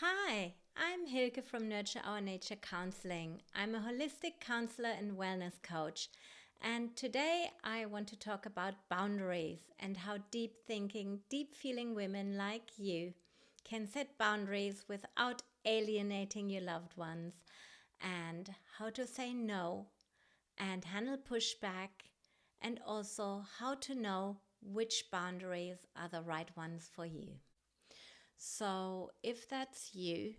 Hi, I'm Hilke from Nurture Our Nature Counseling. I'm a holistic counselor and wellness coach. And today I want to talk about boundaries and how deep thinking, deep feeling women like you can set boundaries without alienating your loved ones, and how to say no and handle pushback, and also how to know which boundaries are the right ones for you. So, if that's you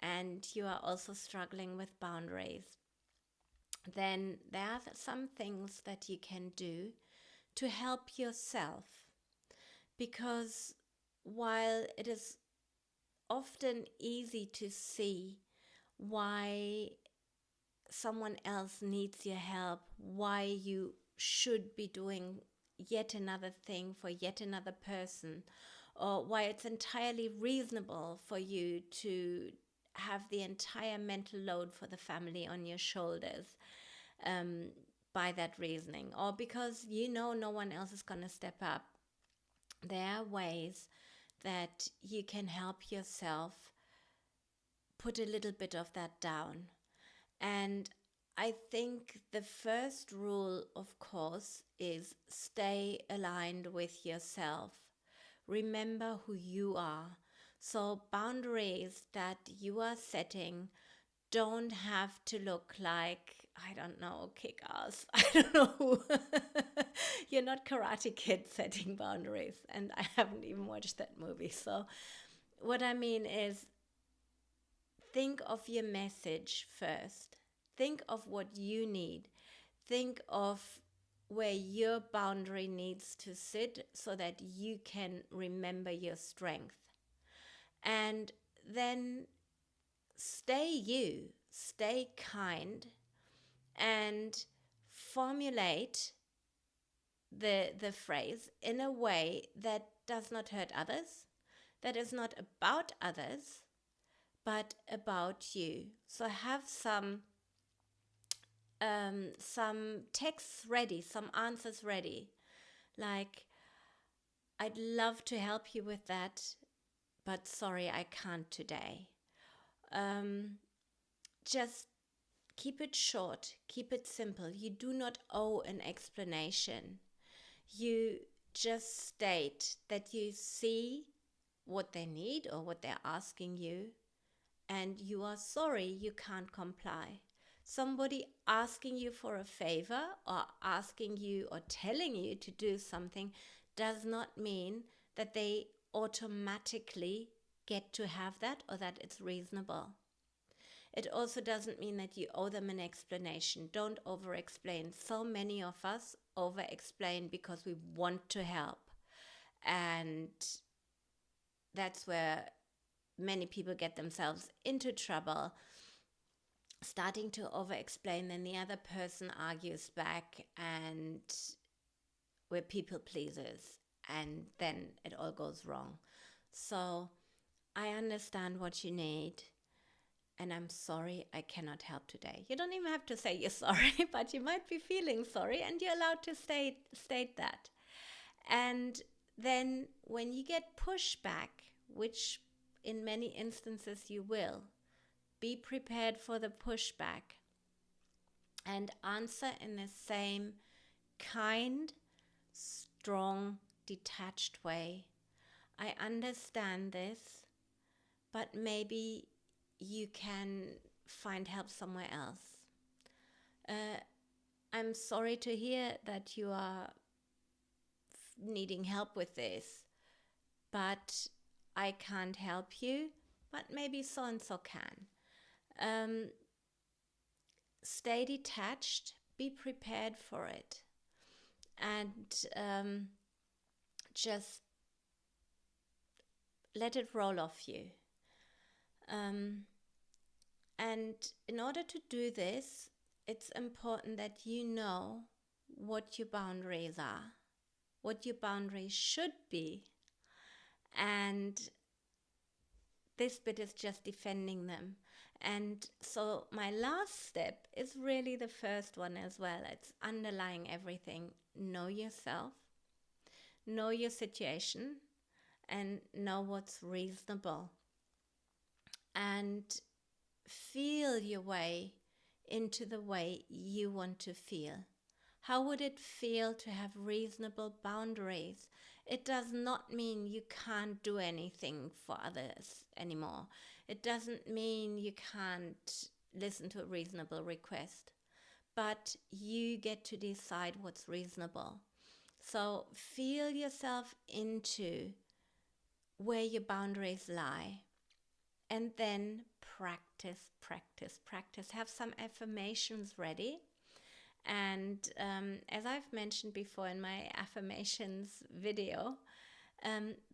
and you are also struggling with boundaries, then there are some things that you can do to help yourself. Because while it is often easy to see why someone else needs your help, why you should be doing yet another thing for yet another person, or why it's entirely reasonable for you to have the entire mental load for the family on your shoulders, um, by that reasoning, or because no one else is going to step up. There are ways that you can help yourself put a little bit of that down. And I think the first rule, of course, is stay aligned with yourself. Remember who you are. So boundaries that you are setting don't have to look like, I don't know, kick ass. I don't know who. You're not Karate Kid setting boundaries. And I haven't even watched that movie. So what I mean is, think of your message first. Think of what you need. Think of where your boundary needs to sit so that you can remember your strength. And then stay you, stay kind, and formulate the phrase in a way that does not hurt others, that is not about others, but about you. So have some texts ready, some answers ready, like, I'd love to help you with that, but sorry, I can't today. Just keep it short, keep it simple. You do not owe an explanation. You just state that you see what they need or what they're asking you, and you are sorry you can't comply. Somebody asking you for a favor or asking you or telling you to do something does not mean that they automatically get to have that or that it's reasonable. It also doesn't mean that you owe them an explanation. Don't over-explain. So many of us over-explain because we want to help. And that's where many people get themselves into trouble, starting to over-explain, then the other person argues back, and we're people pleasers, and then it all goes wrong. So I understand what you need, and I'm sorry I cannot help today. You don't even have to say you're sorry, but you might be feeling sorry, and you're allowed to state that. And then when you get pushback, which in many instances you will, be prepared for the pushback and answer in the same kind, strong, detached way. I understand this, but maybe you can find help somewhere else. I'm sorry to hear that you are needing help with this, but I can't help you, but maybe so-and-so can. Stay detached, be prepared for it, and just let it roll off you. And in order to do this, it's important that you know what your boundaries are, what your boundaries should be, and this bit is just defending them. And so my last step is really the first one as well. It's underlying everything. Know yourself, know your situation, and know what's reasonable. and feel your way into the way you want to feel. How would it feel to have reasonable boundaries? It does not mean you can't do anything for others anymore. It doesn't mean you can't listen to a reasonable request, but you get to decide what's reasonable. So feel yourself into where your boundaries lie, and then practice, practice, practice. Have some affirmations ready. And as I've mentioned before in my affirmations video,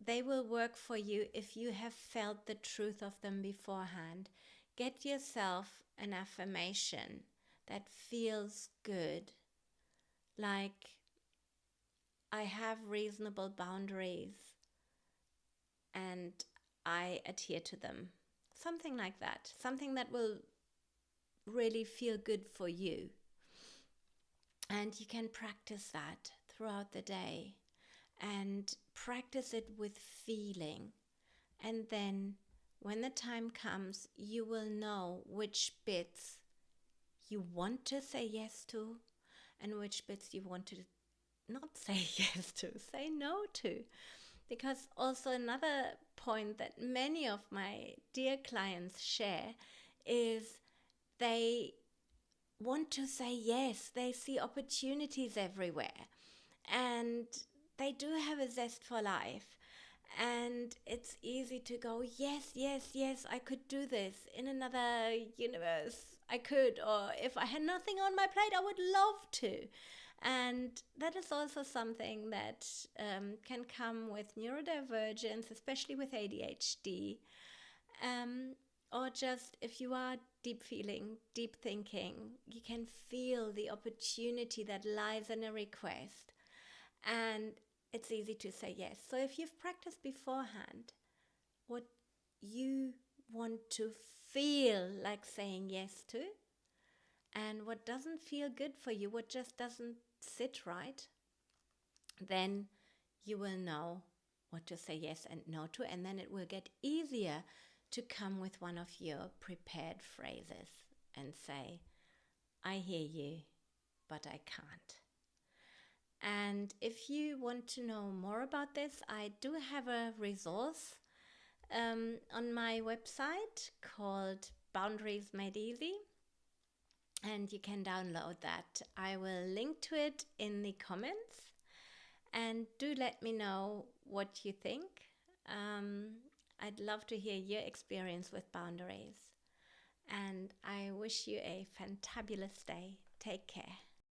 they will work for you if you have felt the truth of them beforehand. Get yourself an affirmation that feels good, like I have reasonable boundaries and I adhere to them. Something like that. Something that will really feel good for you. And you can practice that throughout the day and practice it with feeling. And then when the time comes, you will know which bits you want to say yes to and which bits you want to not say yes to, say no to. Because also another point that many of my dear clients share is they want to say yes. They see opportunities everywhere and they do have a zest for life. And it's easy to go, yes, yes, yes, I could do this in another universe. I could, or if I had nothing on my plate, I would love to. And that is also something that can come with neurodivergence, especially with ADHD. Or just if you are deep feeling, deep thinking, you can feel the opportunity that lies in a request. And it's easy to say yes. So if you've practiced beforehand what you want to feel like saying yes to, and what doesn't feel good for you, what just doesn't sit right, then you will know what to say yes and no to, and then it will get easier to come with one of your prepared phrases and say, I hear you, but I can't. And if you want to know more about this, I do have a resource on my website called Boundaries Made Easy, and you can download that. I will link to it in the comments, and do let me know what you think. I'd love to hear your experience with boundaries, and I wish you a fantabulous day. Take care.